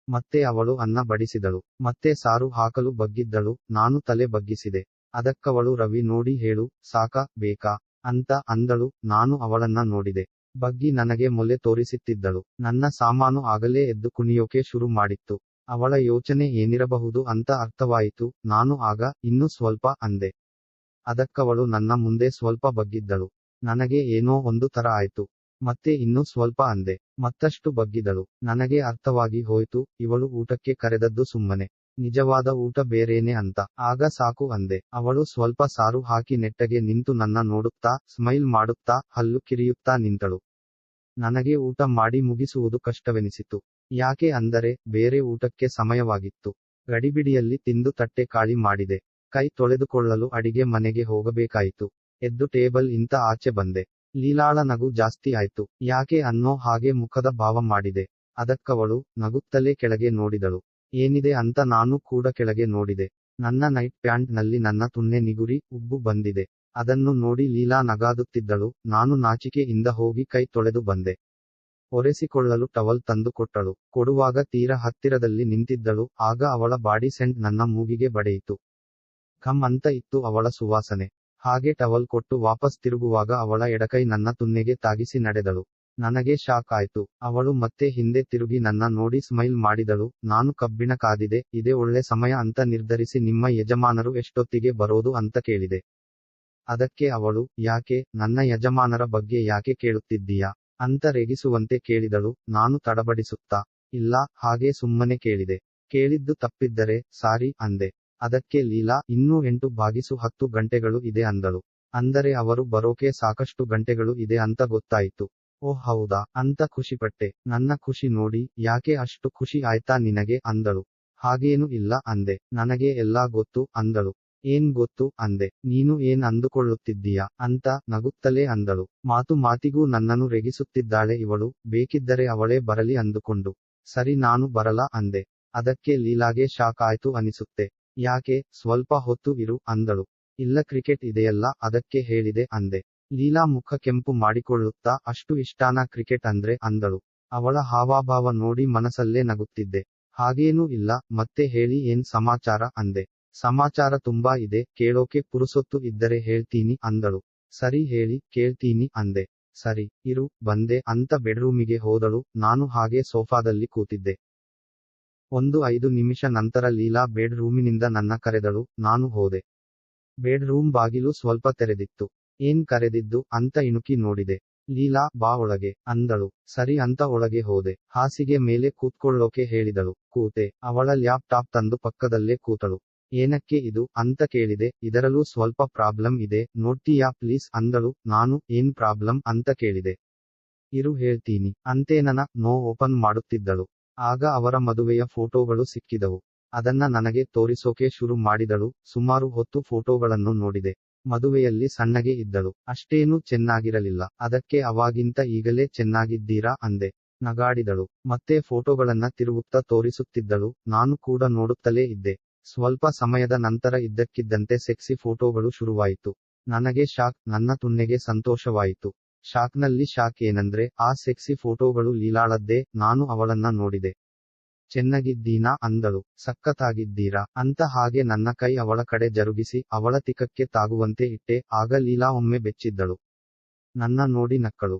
ಮತ್ತೆ ಅವಳು ಅನ್ನ ಬಡಿಸಿದಳು. ಮತ್ತೆ ಸಾರು ಹಾಕಲು ಬಗ್ಗಿದ್ದಳು. ನಾನು ತಲೆ ಬಗ್ಗಿಸಿದೆ. ಅದಕ್ಕವಳು ರವಿ ನೋಡಿ ಹೇಳು, ಸಾಕಾ, ಬೇಕಾ ಅಂತ ಅಂದಳು. ನಾನು ಅವಳನ್ನ ನೋಡಿದೆ. ಬಗ್ಗಿ ನನಗೆ ಮೊಲೆ ತೋರಿಸುತ್ತಿದ್ದಳು. ನನ್ನ ಸಾಮಾನು ಆಗಲೇ ಎದ್ದು ಕುಣಿಯೋಕೆ ಶುರು ಮಾಡಿತ್ತು. ಅವಳ ಯೋಚನೆ ಏನಿರಬಹುದು ಅಂತ ಅರ್ಥವಾಯಿತು. ನಾನು ಆಗ, ಇನ್ನು ಸ್ವಲ್ಪ ಅಂದೆ. ಅದಕ್ಕವಳು ನನ್ನ ಮುಂದೆ ಸ್ವಲ್ಪ ಬಗ್ಗಿದ್ದಳು. ನನಗೆ ಏನೋ ಒಂದು ತರ ಆಯ್ತು. ಮತ್ತೆ ಇನ್ನೂ ಸ್ವಲ್ಪ ಅಂದೆ. ಮತ್ತಷ್ಟು ಬಗ್ಗಿದಳು. ನನಗೆ ಅರ್ಥವಾಗಿ ಹೋಯ್ತು, ಇವಳು ಊಟಕ್ಕೆ ಕರೆದದ್ದು ಸುಮ್ಮನೆ. ನಿಜವಾದ ಊಟ ಬೇರೇನೆ ಅಂತ. ಆಗ ಸಾಕು ಅಂದೆ. ಅವಳು ಸ್ವಲ್ಪ ಸಾರು ಹಾಕಿ ನೆಟ್ಟಗೆ ನಿಂತು ನನ್ನ ನೋಡುತ್ತಾ, ಸ್ಮೈಲ್ ಮಾಡುತ್ತಾ, ಹಲ್ಲು ಕಿರಿಯುತ್ತಾ ನಿಂತಳು. ನನಗೆ ಊಟ ಮಾಡಿ ಮುಗಿಸುವುದು ಕಷ್ಟವೆನಿಸಿತು. ಯಾಕೆ ಅಂದರೆ, ಬೇರೆ ಊಟಕ್ಕೆ ಸಮಯವಾಗಿತ್ತು. ಗಡಿಬಿಡಿಯಲ್ಲಿ ತಿಂದು ತಟ್ಟೆ ಖಾಲಿ ಮಾಡಿದೆ. ಕೈ ತೊಳೆದುಕೊಳ್ಳಲು ಅಡಿಗೆ ಮನೆಗೆ ಹೋಗಬೇಕಾಯಿತು. ಎದ್ದು ಟೇಬಲ್ ಇಂದ ಆಚೆ ಬಂದೆ. ಲೀಲಾಳ ನಗು ಜಾಸ್ತಿ ಆಯ್ತು. ಯಾಕೆ ಅನ್ನೋ ಹಾಗೆ ಮುಖದ ಭಾವ ಮಾಡಿದೆ. ಅದಕ್ಕವಳು ನಗುತ್ತಲೇ ಕೆಳಗೆ ನೋಡಿದಳು. ಏನಿದೆ ಅಂತ ನಾನು ಕೂಡ ಕೆಳಗೆ ನೋಡಿದೆ. ನನ್ನ ನೈಟ್ ಪ್ಯಾಂಟ್ ನಲ್ಲಿ ನನ್ನ ತುನ್ನೆ ನಿಗುರಿ, ಉಬ್ಬು ಬಂದಿದೆ. ಅದನ್ನು ನೋಡಿ ಲೀಲಾ ನಗಾಡುತ್ತಿದ್ದಳು. ನಾನು ನಾಚಿಕೆಯಿಂದ ಹೋಗಿ ಕೈ ತೊಳೆದು ಬಂದೆ. ಒರೆಸಿಕೊಳ್ಳಲು ಟವಲ್ ತಂದು ಕೊಟ್ಟಳು. ಕೊಡುವಾಗ ತೀರಾ ಹತ್ತಿರದಲ್ಲಿ ನಿಂತಿದ್ದಳು. ಆಗ ಅವಳ ಬಾಡಿ ಸೆಂಟ್ ನನ್ನ ಮೂಗಿಗೆ ಬಡಿಯಿತು. ಘಮ್ ಅಂತ ಇತ್ತು ಅವಳ ಸುವಾಸನೆ. ಹಾಗೆ ಟವಲ್ ಕೊಟ್ಟು ವಾಪಸ್ ತಿರುಗುವಾಗ ಅವಳ ಎಡಕೈ ನನ್ನ ತುನ್ನೆಗೆ ತಾಗಿಸಿ ನಡೆದಳು. ನನಗೆ ಶಾಕ್ ಆಯ್ತು. ಅವಳು ಮತ್ತೆ ಹಿಂದೆ ತಿರುಗಿ ನನ್ನ ನೋಡಿ ಸ್ಮೈಲ್ ಮಾಡಿದಳು. ನಾನು ಕಬ್ಬಿಣ ಕಾದಿದೆ, ಇದೇ ಒಳ್ಳೆ ಸಮಯ ಅಂತ ನಿರ್ಧರಿಸಿ ನಿಮ್ಮ ಯಜಮಾನರು ಎಷ್ಟೊತ್ತಿಗೆ ಬರೋದು ಅಂತ ಕೇಳಿದೆ. ಅದಕ್ಕೆ ಅವಳು, ಯಾಕೆ, ನನ್ನ ಯಜಮಾನರ ಬಗ್ಗೆ ಯಾಕೆ ಕೇಳುತ್ತಿದ್ದೀಯಾ ಅಂತ ರೇಗಿಸುವಂತೆ ಕೇಳಿದಳು. ನಾನು ತಡಬಡಿಸುತ್ತಾ, ಇಲ್ಲ, ಹಾಗೆ ಸುಮ್ಮನೆ ಕೇಳಿದೆ. ಕೇಳಿದ್ದು ತಪ್ಪಿದ್ದರೆ ಸಾರಿ ಅಂದೆ. ಅದಕ್ಕೆ ಲೀಲಾ, ಇನ್ನೂ 8/10 ಗಂಟೆಗಳು ಇದೆ ಅಂದಳು. ಅಂದರೆ ಅವರು ಬರೋಕೆ ಸಾಕಷ್ಟು ಗಂಟೆಗಳು ಇದೆ ಅಂತ ಗೊತ್ತಾಯಿತು. ಓಹ್ ಹೌದಾ ಅಂತ ಖುಷಿಪಟ್ಟೆ. ನನ್ನ ಖುಷಿ ನೋಡಿ, ಯಾಕೆ ಅಷ್ಟು ಖುಷಿ ಆಯ್ತಾ ನಿನಗೆ ಅಂದಳು. ಹಾಗೇನು ಇಲ್ಲ ಅಂದೆ. ನನಗೆ ಎಲ್ಲಾ ಗೊತ್ತು ಅಂದಳು. ಏನ್ ಗೊತ್ತು ಅಂದೆ. ನೀನು ಏನ್ ಅಂದುಕೊಳ್ಳುತ್ತಿದ್ದೀಯಾ ಅಂತ ನಗುತ್ತಲೇ ಅಂದಳು. ಮಾತು ಮಾತಿಗೂ ನನ್ನನ್ನು ರೇಗಿಸುತ್ತಿದ್ದಾಳೆ ಇವಳು. ಬೇಕಿದ್ದರೆ ಅವಳೇ ಬರಲಿ ಅಂದುಕೊಂಡು. ಸರಿ, ನಾನು ಬರಲ್ಲ ಅಂದೆ. ಅದಕ್ಕೆ ಲೀಲಾಗೆ ಶಾಕ್ ಆಯ್ತು ಅನಿಸುತ್ತೆ. ಯಾಕೆ, ಸ್ವಲ್ಪ ಹೊತ್ತು ಇರು ಅಂದಳು. ಇಲ್ಲ, ಕ್ರಿಕೆಟ್ ಇದೆಯಲ್ಲ, ಅದಕ್ಕೆ ಹೇಳಿದೆ ಅಂದೆ. ಲೀಲಾ ಮುಖ ಕೆಂಪು ಮಾಡಿಕೊಳ್ಳುತ್ತಾ, ಅಷ್ಟು ಇಷ್ಟಾನಾ ಕ್ರಿಕೆಟ್ ಅಂದ್ರೆ ಅಂದಳು. ಅವಳ ಹಾವಭಾವ ನೋಡಿ ಮನಸಲ್ಲೇ ನಗುತ್ತಿದ್ದೆ. ಹಾಗೇನೂ ಇಲ್ಲ, ಮತ್ತೆ ಹೇಳಿ ಏನ್ ಸಮಾಚಾರ ಅಂದೆ. ಸಮಾಚಾರ ತುಂಬಾ ಇದೆ, ಕೇಳೋಕೆ ಪುರುಸೊತ್ತು ಇದ್ದರೆ ಹೇಳ್ತೀನಿ ಅಂದಳು. ಸರಿ ಹೇಳಿ, ಕೇಳ್ತೀನಿ ಅಂದೆ. ಸರಿ ಇರು, ಬಂದೆ ಅಂತ ಬೆಡ್ರೂಮಿಗೆ ಹೋದಳು. ನಾನು ಹಾಗೆ ಸೋಫಾದಲ್ಲಿ ಕೂತಿದ್ದೆ. 5 ನಿಮಿಷ ನಂತರ ಲೀಲಾ ಬೆಡ್ ರೂಮಿನಿಂದ ನನ್ನ ಕರೆದಳು. ನಾನು ಹೋದೆ. ಬೆಡ್ ರೂಮ್ ಬಾಗಿಲು ಸ್ವಲ್ಪ ತೆರೆದಿತ್ತು. ಏನ್ ಕರೆದಿದ್ದು ಅಂತ ಇಣುಕಿ ನೋಡಿದೆ. ಲೀಲಾ, ಬಾ ಒಳಗೆ ಅಂದಳು. ಸರಿ ಅಂತ ಒಳಗೆ ಹೋದೆ. ಹಾಸಿಗೆ ಮೇಲೆ ಕೂತ್ಕೊಳ್ಳೋಕೆ ಹೇಳಿದಳು. ಕೂತೆ. ಅವಳ ಲ್ಯಾಪ್ಟಾಪ್ ತಂದು ಪಕ್ಕದಲ್ಲೇ ಕೂತಳು. ಏನಕ್ಕೆ ಇದು ಅಂತ ಕೇಳಿದೆ. ಇದರಲ್ಲೂ ಸ್ವಲ್ಪ ಪ್ರಾಬ್ಲಮ್ ಇದೆ, ನೋಡ್ತೀಯಾ ಪ್ಲೀಸ್ ಅಂದಳು. ನಾನು, ಏನ್ ಪ್ರಾಬ್ಲಮ್ ಅಂತ ಕೇಳಿದೆ. ಇರು ಹೇಳ್ತೀನಿ ಅಂತೇನನ ನೋ ಓಪನ್ ಮಾಡುತ್ತಿದ್ದಳು. ಆಗ ಅವರ ಮದುವೆಯ ಫೋಟೋಗಳು ಸಿಕ್ಕಿದವು. ಅದನ್ನ ನನಗೆ ತೋರಿಸೋಕೆ ಶುರು ಮಾಡಿದಳು. ಸುಮಾರು ಹೊತ್ತು ಫೋಟೋಗಳನ್ನು ನೋಡಿದೆ. ಮದುವೆಯಲ್ಲಿ ಸಣ್ಣಗೆ ಇದ್ದಳು. ಅಷ್ಟೇನೂ ಚೆನ್ನಾಗಿರಲಿಲ್ಲ. ಅದಕ್ಕೆ ಅವಾಗಿಂತ ಈಗಲೇ ಚೆನ್ನಾಗಿದ್ದೀರಾ ಅಂದೆ. ನಗಾಡಿದಳು. ಮತ್ತೆ ಫೋಟೋಗಳನ್ನ ತಿರುಗುತ್ತಾ ತೋರಿಸುತ್ತಿದ್ದಳು. ನಾನು ಕೂಡ ನೋಡುತ್ತಲೇ ಇದ್ದೆ. ಸ್ವಲ್ಪ ಸಮಯದ ನಂತರ ಇದ್ದಕ್ಕಿದ್ದಂತೆ ಸೆಕ್ಸಿ ಫೋಟೋಗಳು ಶುರುವಾಯಿತು. ನನಗೆ ಶಾಕ್, ನನ್ನ ತುನ್ನೆಗೆ ಸಂತೋಷವಾಯಿತು. ಶಾಕ್ನಲ್ಲಿ ಶಾಕ್ ಏನಂದ್ರೆ, ಆ ಸೆಕ್ಸಿ ಫೋಟೋಗಳು ಲೀಲಾಳದ್ದೇ. ನಾನು ಅವಳನ್ನ ನೋಡಿದೆ. ಚೆನ್ನಾಗಿದ್ದೀನಾ ಅಂದಳು. ಸಖತ್ತಾಗಿದ್ದೀರಾ ಅಂತ ಹಾಗೆ ನನ್ನ ಕೈ ಅವಳ ಕಡೆ ಜರುಗಿಸಿ ಅವಳ ತಿಕಕ್ಕೆ ತಾಗುವಂತೆ ಇಟ್ಟೆ. ಆಗ ಲೀಲಾ ಒಮ್ಮೆ ಬೆಚ್ಚಿದ್ದಳು. ನನ್ನ ನೋಡಿ ನಕ್ಕಳು.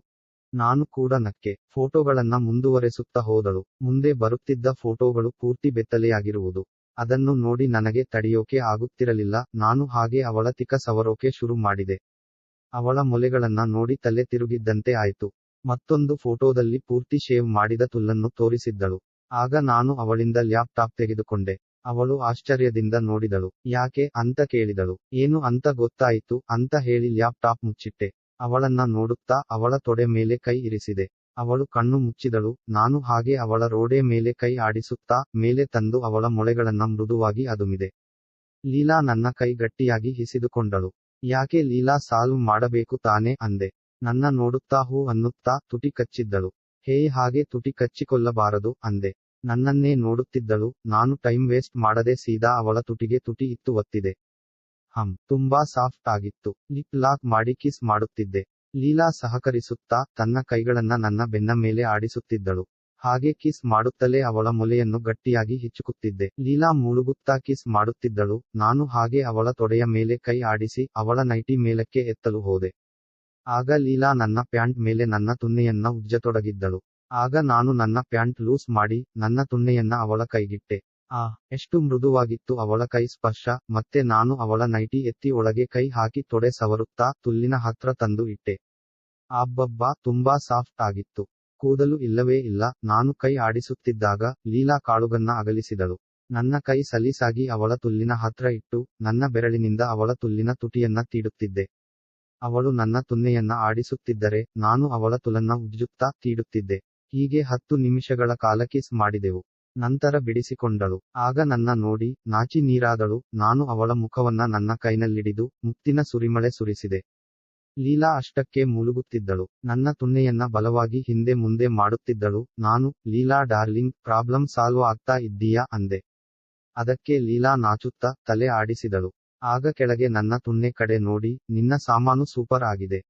ನಾನು ಕೂಡ ನಕ್ಕೆ. ಫೋಟೋಗಳನ್ನ ಮುಂದುವರೆಸುತ್ತಾ ಹೋದಳು. ಮುಂದೆ ಬರುತ್ತಿದ್ದ ಫೋಟೋಗಳು ಪೂರ್ತಿ ಬೆತ್ತಲೆಯಾಗಿರುವುದು. ಅದನ್ನು ನೋಡಿ ನನಗೆ ತಡೆಯೋಕೆ ಆಗುತ್ತಿರಲಿಲ್ಲ. ನಾನು ಹಾಗೆ ಅವಳ ತಿಕ ಸವರೋಕೆ ಶುರು ಮಾಡಿದೆ. ಅವಳ ಮೊಲೆಗಳನ್ನ ನೋಡಿ ತಲೆ ತಿರುಗಿದ್ದಂತೆ ಆಯ್ತು. ಮತ್ತೊಂದು ಫೋಟೋದಲ್ಲಿ ಪೂರ್ತಿ ಶೇವ್ ಮಾಡಿದ ತುಲ್ಲನ್ನು ತೋರಿಸಿದ್ದಳು. ಆಗ ನಾನು ಅವಳಿಂದ ಲ್ಯಾಪ್ಟಾಪ್ ತೆಗೆದುಕೊಂಡೆ. ಅವಳು ಆಶ್ಚರ್ಯದಿಂದ ನೋಡಿದಳು. ಯಾಕೆ ಅಂತ ಕೇಳಿದಳು. ಏನು ಅಂತ ಗೊತ್ತಾಯಿತು ಅಂತ ಹೇಳಿ ಲ್ಯಾಪ್ಟಾಪ್ ಮುಚ್ಚಿಟ್ಟೆ. ಅವಳನ್ನ ನೋಡುತ್ತಾ ಅವಳ ತೊಡೆ ಮೇಲೆ ಕೈ ಇರಿಸಿದೆ. ಅವಳು ಕಣ್ಣು ಮುಚ್ಚಿದಳು. ನಾನು ಹಾಗೆ ಅವಳ ರೋಡೆ ಮೇಲೆ ಕೈ ಆಡಿಸುತ್ತಾ ಮೇಲೆ ತಂದು ಅವಳ ಮೊಳೆಗಳನ್ನ ಮೃದುವಾಗಿ ಅದುಮಿದೆ. ಲೀಲಾ ನನ್ನ ಕೈ ಗಟ್ಟಿಯಾಗಿ ಹಿಸಿದುಕೊಂಡಳು. ಯಾಕೆ ಲೀಲಾ, ಸಾಲ್ವ್ ಮಾಡಬೇಕು ತಾನೇ ಅಂದೆ. ನನ್ನ ನೋಡುತ್ತಾ ಹೂ ಅನ್ನುತ್ತಾ ತುಟಿ ಕಚ್ಚಿದ್ದಳು. ಹೇಯ್ ಹಾಗೆ ತುಟಿ ಕಚ್ಚಿಕೊಳ್ಳಬಾರದು ಅಂದೆ. ನನ್ನನ್ನೇ ನೋಡುತ್ತಿದ್ದಳು. ನಾನು ಟೈಮ್ ವೇಸ್ಟ್ ಮಾಡದೆ ಸೀದಾ ಅವಳ ತುಟಿಗೆ ತುಟಿ ಇತ್ತು ಒತ್ತಿದೆ. ತುಂಬಾ ಸಾಫ್ಟ್ ಆಗಿತ್ತು. ಲಿಪ್ ಲಾಕ್ ಮಾಡಿ ಕಿಸ್ ಮಾಡುತ್ತಿದ್ದೆ. ಲೀಲಾ ಸಹಕರಿಸುತ್ತಾ ತನ್ನ ಕೈಗಳನ್ನ ನನ್ನ ಬೆನ್ನ ಮೇಲೆ ಆಡಿಸುತ್ತಿದ್ದಳು. ಹಾಗೆ ಕಿಸ್ ಮಾಡುತ್ತಲೇ ಅವಳ ಮೊಲೆಯನ್ನು ಗಟ್ಟಿಯಾಗಿ ಹಿಚ್ಚುಕುತ್ತಿದ್ದೆ. ಲೀಲಾ ಮುಳುಗುತ್ತಾ ಕಿಸ್ ಮಾಡುತ್ತಿದ್ದಳು. ನಾನು ಹಾಗೆ ಅವಳ ತೊಡೆಯ ಮೇಲೆ ಕೈ ಆಡಿಸಿ ಅವಳ ನೈಟಿ ಮೇಲಕ್ಕೆ ಎತ್ತಲು ಹೋದೆ. ಆಗ ಲೀಲಾ ನನ್ನ ಪ್ಯಾಂಟ್ ಮೇಲೆ ನನ್ನ ತುನ್ನೆಯನ್ನ ಉಜ್ಜತೊಡಗಿದ್ದಳು. ಆಗ ನಾನು ನನ್ನ ಪ್ಯಾಂಟ್ ಲೂಸ್ ಮಾಡಿ ನನ್ನ ತುನ್ನೆಯನ್ನ ಅವಳ ಕೈಗಿಟ್ಟೆ. ಎಷ್ಟು ಮೃದುವಾಗಿತ್ತು ಅವಳ ಕೈ ಸ್ಪರ್ಶ. ಮತ್ತೆ ನಾನು ಅವಳ ನೈಟಿ ಎತ್ತಿ ಒಳಗೆ ಕೈ ಹಾಕಿ ತೊಡೆ ಸವರುತ್ತಾ ತುಲ್ಲಿನ ಹತ್ರ ತಂದು ಇಟ್ಟೆ. ಅಬ್ಬಬ್ಬಾ ತುಂಬಾ ಸಾಫ್ಟ್ ಆಗಿತ್ತು. ಕೂದಲು ಇಲ್ಲವೇ ಇಲ್ಲ. ನಾನು ಕೈ ಆಡಿಸುತ್ತಿದ್ದಾಗ ಲೀಲಾ ಕಾಳುಗನ್ನ ಅಗಲಿಸಿದಳು. ನನ್ನ ಕೈ ಸಲೀಸಾಗಿ ಅವಳ ತುಲ್ಲಿನ ಹತ್ರ ಇಟ್ಟು ನನ್ನ ಬೆರಳಿನಿಂದ ಅವಳ ತುಲ್ಲಿನ ತುಟಿಯನ್ನ ತೀಡುತ್ತಿದ್ದೆ. ಅವಳು ನನ್ನ ತುನ್ನೆಯನ್ನ ಆಡಿಸುತ್ತಿದ್ದರೆ ನಾನು ಅವಳ ತುಲನ್ನ ಉಜ್ಜುತ್ತಾ ತೀಡುತ್ತಿದ್ದೆ. ಹೀಗೆ 10 ನಿಮಿಷಗಳ ಕಾಲ ಕಿಸ್ ಮಾಡಿದೆವು. ನಂತರ ಬಿಡಿಸಿಕೊಂಡಳು. ಆಗ ನನ್ನ ನೋಡಿ ನಾಚಿ ನೀರಾದಳು. ನಾನು ಅವಳ ಮುಖವನ್ನ ನನ್ನ ಕೈನಲ್ಲಿಡಿದು ಮುತ್ತಿನ ಸುರಿಮಳೆ ಸುರಿಸಿದೆ. ಲೀಲಾ ಅಷ್ಟಕ್ಕೆ ಮುಳುಗುತ್ತಿದ್ದಳು. ನನ್ನ ತುನ್ನೆಯನ್ನ ಬಲವಾಗಿ ಹಿಂದೆ ಮುಂದೆ ಮಾಡುತ್ತಿದ್ದಳು. ನಾನು, ಲೀಲಾ ಡಾರ್ಲಿಂಗ್, ಪ್ರಾಬ್ಲಮ್ ಸಾಲ್ವ್ ಆಗ್ತಾ ಇದ್ದೀಯಾ ಅಂದೆ. ಅದಕ್ಕೆ ಲೀಲಾ ನಾಚುತ್ತಾ ತಲೆ ಆಡಿಸಿದಳು. ಆಗ ಕೆಳಗೆ ನನ್ನ ತುನ್ನೆ ಕಡೆ ನೋಡಿ, ನಿನ್ನ ಸಾಮಾನು ಸೂಪರ್ ಆಗಿದೆ.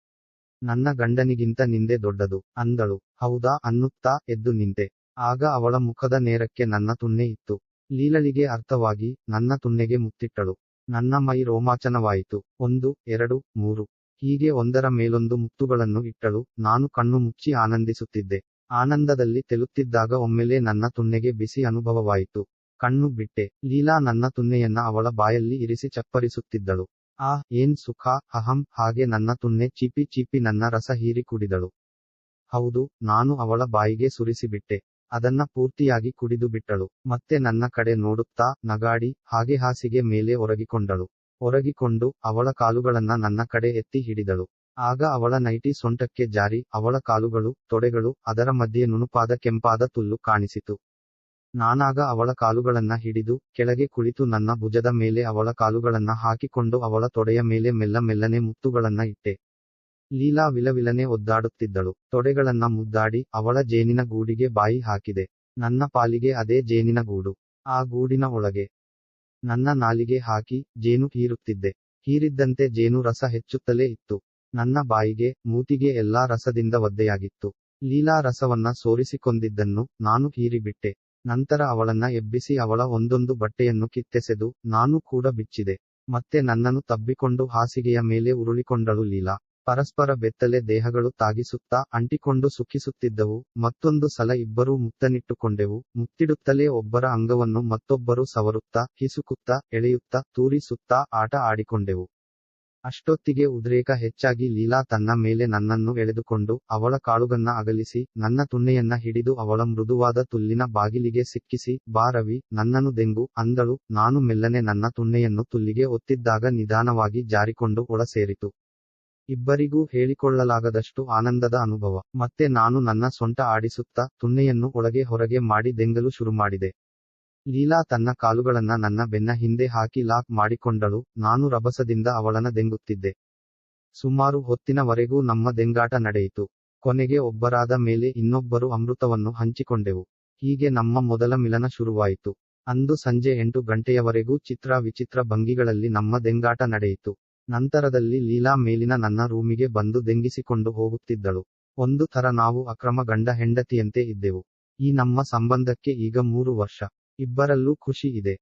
ನನ್ನ ಗಂಡನಿಗಿಂತ ನಿಂದೆ ದೊಡ್ಡದು ಅಂದಳು. ಹೌದಾ ಅನ್ನುತ್ತಾ ಎದ್ದು ನಿಂತೆ. ಆಗ ಅವಳ ಮುಖದ ನೇರಕ್ಕೆ ನನ್ನ ತುನ್ನೆ ಇತ್ತು. ಲೀಲಳಿಗೆ ಅರ್ಥವಾಗಿ ನನ್ನ ತುನ್ನೆಗೆ ಮುತ್ತಿಟ್ಟಳು. ನನ್ನ ಮೈ ರೋಮಾಂಚನವಾಯಿತು. 1, 2, 3 ಹೀಗೆ ಒಂದರ ಮೇಲೊಂದು ಮುತ್ತುಗಳನ್ನು ಇಟ್ಟಳು. ನಾನು ಕಣ್ಣು ಮುಚ್ಚಿ ಆನಂದಿಸುತ್ತಿದ್ದೆ. ಆನಂದದಲ್ಲಿ ತೆಲುತ್ತಿದ್ದಾಗ ಒಮ್ಮೆಲೇ ನನ್ನ ತುನ್ನೆಗೆ ಬಿಸಿ ಅನುಭವವಾಯಿತು. ಕಣ್ಣು ಬಿಟ್ಟೆ. ಲೀಲಾ ನನ್ನ ತುನ್ನೆಯನ್ನ ಅವಳ ಬಾಯಲ್ಲಿ ಇರಿಸಿ ಚಪ್ಪರಿಸುತ್ತಿದ್ದಳು. ಏನ್ ಸುಖ. ಹಾಗೆ ನನ್ನ ತುನ್ನೆ ಚೀಪಿ ಚೀಪಿ ನನ್ನ ರಸ ಹೀರಿ ಕುಡಿದಳು. ಹೌದು, ನಾನು ಅವಳ ಬಾಯಿಗೆ ಸುರಿಸಿಬಿಟ್ಟೆ. ಅದನ್ನ ಪೂರ್ತಿಯಾಗಿ ಕುಡಿದು ಬಿಟ್ಟಳು. ಮತ್ತೆ ನನ್ನ ಕಡೆ ನೋಡುತ್ತಾ ನಗಾಡಿ ಹಾಗೆ ಹಾಸಿಗೆ ಮೇಲೆ ಒರಗಿಕೊಂಡಳು. ಒರಗಿಕೊಂಡು ಅವಳ ಕಾಲುಗಳನ್ನ ನನ್ನ ಕಡೆ ಎತ್ತಿ ಹಿಡಿದಳು. ಆಗ ಅವಳ ನೈಟಿ ಸೊಂಟಕ್ಕೆ ಜಾರಿ ಅವಳ ಕಾಲುಗಳು, ತೊಡೆಗಳು, ಅದರ ಮಧ್ಯೆ ನುಣುಪಾದ ಕೆಂಪಾದ ತುಲ್ಲು ಕಾಣಿಸಿತು. ನಾನಾಗ ಅವಳ ಕಾಲುಗಳನ್ನ ಹಿಡಿದು ಕೆಳಗೆ ಕುಳಿತು ನನ್ನ ಭುಜದ ಮೇಲೆ ಅವಳ ಕಾಲುಗಳನ್ನ ಹಾಕಿಕೊಂಡು ಅವಳ ತೊಡೆಯ ಮೇಲೆ ಮೆಲ್ಲ ಮೆಲ್ಲನೆ ಮುತ್ತುಗಳನ್ನ ಇಟ್ಟೆ. ಲೀಲಾ ವಿಲವಿಲನೆ ಒದ್ದಾಡುತ್ತಿದ್ದಳು. ತೊಡೆಗಳನ್ನ ಮುದ್ದಾಡಿ ಅವಳ ಜೇನಿನ ಗೂಡಿಗೆ ಬಾಯಿ ಹಾಕಿದೆ. ನನ್ನ ಪಾಲಿಗೆ ಅದೇ ಜೇನಿನ ಗೂಡು. ಆ ಗೂಡಿನ ಒಳಗೆ ನನ್ನ ನಾಲಿಗೆ ಹಾಕಿ ಜೇನು ಹೀರುತ್ತಿದ್ದೆ. ಹೀರಿದ್ದಂತೆ ಜೇನು ರಸ ಹೆಚ್ಚುತ್ತಲೇ ಇತ್ತು. ನನ್ನ ಬಾಯಿಗೆ, ಮೂತಿಗೆ ಎಲ್ಲಾ ರಸದಿಂದ ಒದ್ದೆಯಾಗಿತ್ತು. ಲೀಲಾ ರಸವನ್ನ ಸೋರಿಸಿಕೊಂಡಿದ್ದನ್ನು ನಾನು ಹೀರಿಬಿಟ್ಟೆ. ನಂತರ ಅವಳನ್ನ ಎಬ್ಬಿಸಿ ಅವಳ ಒಂದೊಂದು ಬಟ್ಟೆಯನ್ನು ಕಿತ್ತೆಸೆದು ನಾನು ಕೂಡ ಬಿಚ್ಚಿದೆ. ಮತ್ತೆ ನನ್ನನ್ನು ತಬ್ಬಿಕೊಂಡು ಹಾಸಿಗೆಯ ಮೇಲೆ ಉರುಳಿಕೊಂಡಳು ಲೀಲಾ. ಪರಸ್ಪರ ಬೆತ್ತಲೆ ದೇಹಗಳು ತಾಗಿಸುತ್ತಾ ಅಂಟಿಕೊಂಡು ಸುಖಿಸುತ್ತಿದ್ದವು. ಮತ್ತೊಂದು ಸಲ ಇಬ್ಬರೂ ಮುತ್ತನಿಟ್ಟುಕೊಂಡೆವು. ಮುತ್ತಿಡುತ್ತಲೇ ಒಬ್ಬರ ಅಂಗವನ್ನು ಮತ್ತೊಬ್ಬರು ಸವರುತ್ತಾ, ಹಿಸುಕುತ್ತಾ, ಎಳೆಯುತ್ತಾ, ತೂರಿಸುತ್ತಾ ಆಟ ಆಡಿಕೊಂಡೆವು. ಅಷ್ಟೊತ್ತಿಗೆ ಉದ್ರೇಕ ಹೆಚ್ಚಾಗಿ ಲೀಲಾ ತನ್ನ ಮೇಲೆ ನನ್ನನ್ನು ಎಳೆದುಕೊಂಡು ಅವಳ ಕಾಳುಗನ್ನ ಅಗಲಿಸಿ ನನ್ನ ತುನ್ನೆಯನ್ನ ಹಿಡಿದು ಅವಳ ಮೃದುವಾದ ತುಲ್ಲಿನ ಬಾಗಿಲಿಗೆ ಸಿಕ್ಕಿಸಿ, ಬಾ ರವಿ, ನನ್ನನ್ನು ದೆಂಗು ಅಂದಳು. ನಾನು ಮೆಲ್ಲನೆ ನನ್ನ ತುನ್ನೆಯನ್ನು ತುಲ್ಲಿಗೆ ಒತ್ತಿದ್ದಾಗ ನಿಧಾನವಾಗಿ ಜಾರಿಕೊಂಡು ಒಳ ಸೇರಿತು. ಇಬ್ಬರಿಗೂ ಹೇಳಿಕೊಳ್ಳಲಾಗದಷ್ಟು ಆನಂದದ ಅನುಭವ. ಮತ್ತೆ ನಾನು ನನ್ನ ಸೊಂಟ ಆಡಿಸುತ್ತಾ ತುನ್ನೆಯನ್ನು ಒಳಗೆ ಹೊರಗೆ ಮಾಡಿ ದೆಂಗಲು ಶುರುಮಾಡಿದೆ. ಲೀಲಾ ತನ್ನ ಕಾಲುಗಳನ್ನ ನನ್ನ ಬೆನ್ನ ಹಿಂದೆ ಹಾಕಿ ಲಾಕ್ ಮಾಡಿಕೊಂಡಳು. ನಾನು ರಭಸದಿಂದ ಅವಳನ್ನ ದೆಂಗುತ್ತಿದ್ದೆ. ಸುಮಾರು ಹೊತ್ತಿನವರೆಗೂ ನಮ್ಮ ದೆಂಗಾಟ ನಡೆಯಿತು. ಕೊನೆಗೆ ಒಬ್ಬರಾದ ಮೇಲೆ ಇನ್ನೊಬ್ಬರು ಅಮೃತವನ್ನು ಹಂಚಿಕೊಂಡೆವು. ಹೀಗೆ ನಮ್ಮ ಮೊದಲ ಮಿಲನ ಶುರುವಾಯಿತು. ಅಂದು ಸಂಜೆ 8 ಗಂಟೆಯವರೆಗೂ ಚಿತ್ರ ವಿಚಿತ್ರ ಭಂಗಿಗಳಲ್ಲಿ ನಮ್ಮ ದೆಂಗಾಟ ನಡೆಯಿತು. ನಂತರದಲ್ಲಿ ಲೀಲಾ ಮೇಲಿನ ನನ್ನ ರೂಮಿಗೆ ಬಂದು ದೆಂಗಿಸಿಕೊಂಡು ಹೋಗುತ್ತಿದ್ದಳು. ಒಂದು ಥರ ನಾವು ಅಕ್ರಮ ಗಂಡ ಹೆಂಡತಿಯಂತೆ ಇದ್ದೆವು. ಈ ನಮ್ಮ ಸಂಬಂಧಕ್ಕೆ ಈಗ 3 ವರ್ಷ. ಇಬ್ಬರಲ್ಲೂ ಖುಷಿ ಇದೆ.